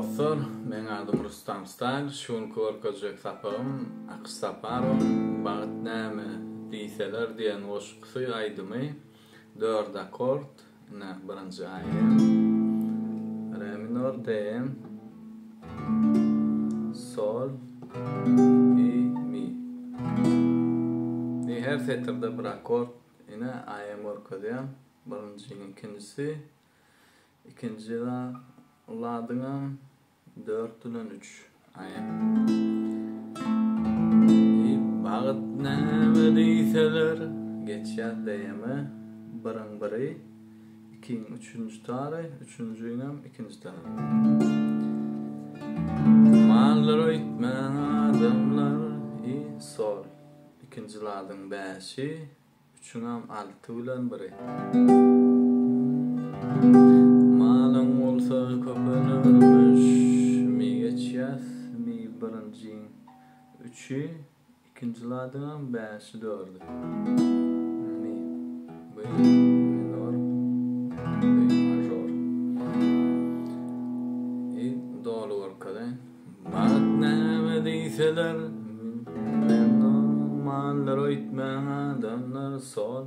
dostlar, men adım Rustam Style, şunu korkacak sapağım, Akysh Saparow, Bagyt näme diyseler diyen oşqysy aýdymy, 4 akord, birinji aýym, re minor, D, sol, mi. Her setirde bir akord, yine aýym orkadýan, birinji, ikincisi, ikincide uladyňam 4 bilen 3 aýym. Bagyt näme diyseler, geçýär diýemi, biriň biri, ikiň üçünji tary, üçünjüňem ikinji tary. Mallar öýtmäň adamlar, sol. İkinciladyň 5-i, üçüňem 6 bilen 1. Malyň bolsa köpelirmiş, mi geçýär, mi birinjiň 3-i, ikinciladyň 5-i 4. Mi, bu minor, bu major. Dolu orkadaň. Bagyt näme diýseler, mallar öýtmäň adamlar, sol.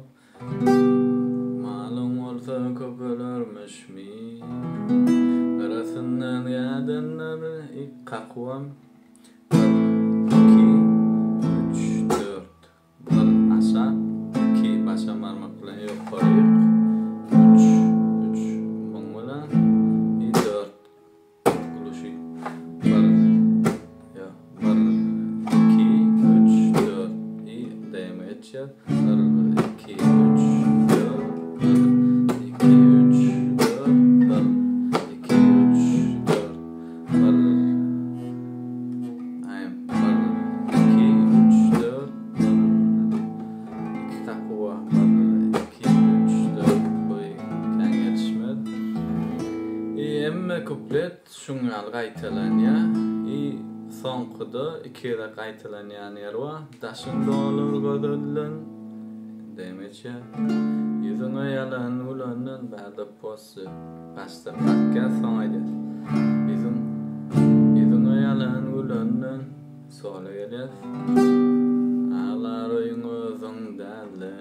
Malyň bolsa köpelermiş mi, arasyndan ýadanlar, kakwan 1, 2, 3, 4. Bir aşa, 2 başa barmak bilen ýokary, 3, muň bilen 4. Guluşy 1, 2, 3, 4. Deme geçer. 1, 2, 3, 4. 1, 2, 3, 4. 1, 2, 3, 4. 1. Aýym 1, 2, 3, 4. 2 takwa. 1, 2, 3, 4. Bu kan geçmedi. Emme kuplet şuňal gaýtalanýar. Soňkyda 2 ýere gaýtalanýan ýer bar. Daşyň dolar gödülen demeçe. Ýüzüňe ýalan ulandan bäde posy. Başda hakka soňaýdy. Bizim ýüzüňe ýalan ulandan sola gelýär. Ağlar öýüňizde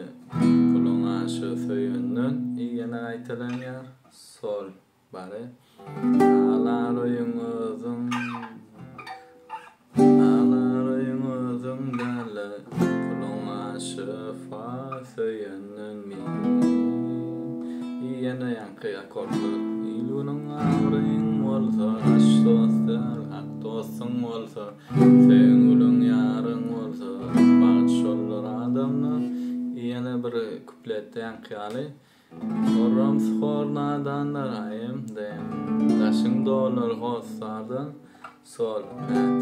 kulun aşy söýünden ýene gaýtalanýar. Sol bary. Ağlar öýüňizde mi. Yine yankı akordlar. İlunyň ağrıň bolsa, aşdoslar, akdosyň bolsa, sen ulun ýaryň bolsa, bagyt şollar adamlar. Yine bir kupletde yankı aly. Soram sornadanlar aýym deýim. Daşyň dolar gossardan, sol.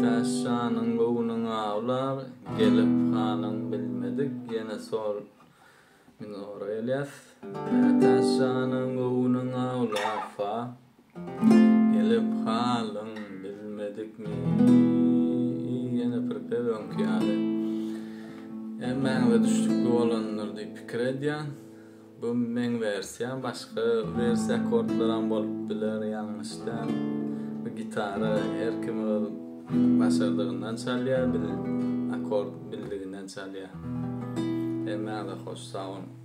Taşanyň gowunyň awlar, gelip hanyň bilmedik, ýene sol. Minor elef, taşanyň gowunyň awlar, fa. Gelip hanyň bilmedik mi, ýene bir öňkýäli. Emmäňe düşdik bolanlar diýip pikir edýän. Bu meň versiýam, başga versiýa akordlaram bolup biler ýalňyşdan. Bu gitara her kim başardygyndan çalýar, akord bildiginden çalýar. Emmäňe hoş, sag olun.